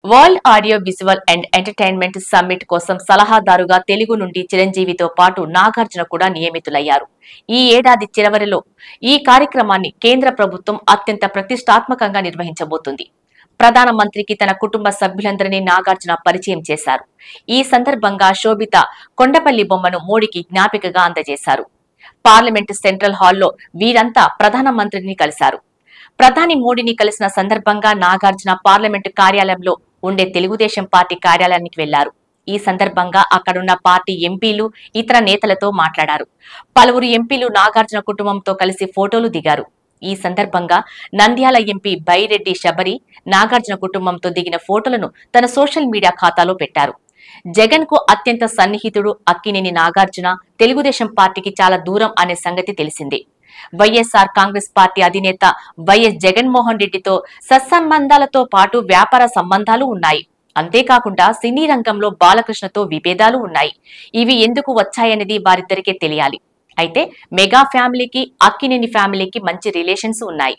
World audio visual and entertainment summit కోసం సలహాదారుగా తెలుగు నుండి చిరంజీవితో పాటు నాగార్జున కూడా నియమితులయ్యారు. ఈ ఏడాది చివరిలో ఈ కార్యక్రమాన్ని కేంద్ర ప్రభుత్వం అత్యంత ప్రతిష్టాత్మకంగా నిర్వహించబోతుంది. ప్రధానమంత్రికి తన కుటుంబ సభ్యులందరినీ నాగార్జున పరిచయం చేశారు. ఈ సందర్భంగా శోభిత కొండపల్లి బొమ్మను మోడీకి జ్ఞాపికగా అందజేశారు. పార్లమెంటు సెంట్రల్ హాల్లో వీరంతా ప్రధానమంత్రిని కలిశారు. ప్రధాని మోడీని కలిసిన సందర్భంగా నాగార్జున పార్లమెంటు కార్యాలయంలో ఉండే తెలుగుదేశం పార్టీ కార్యాలయానికి వెళ్లారు. ఈ సందర్భంగా అక్కడున్న పార్టీ ఎంపీలు, ఇతర నేతలతో మాట్లాడారు. పలువురు ఎంపీలు నాగార్జున కుటుంబంతో కలిసి ఫోటోలు దిగారు. ఈ సందర్భంగా నంద్యాల ఎంపీ బైరెడ్డి శబరి నాగార్జున కుటుంబంతో దిగిన ఫోటోలను తన సోషల్ మీడియా ఖాతాలో పెట్టారు. జగన్ కు అత్యంత సన్నిహితుడు అక్కినేని నాగార్జున తెలుగుదేశం పార్టీకి చాలా దూరం అనే సంగతి తెలిసిందే. వైఎస్ఆర్ కాంగ్రెస్ పార్టీ అధినేత వైఎస్ జగన్మోహన్ రెడ్డితో సత్సంబంధాలతో పాటు వ్యాపార సంబంధాలు ఉన్నాయి. అంతేకాకుండా సినీ రంగంలో బాలకృష్ణతో విభేదాలు ఉన్నాయి. ఇవి ఎందుకు వచ్చాయనేది వారిద్దరికే తెలియాలి. అయితే మెగా ఫ్యామిలీకి, అక్కినేని ఫ్యామిలీకి మంచి రిలేషన్స్ ఉన్నాయి.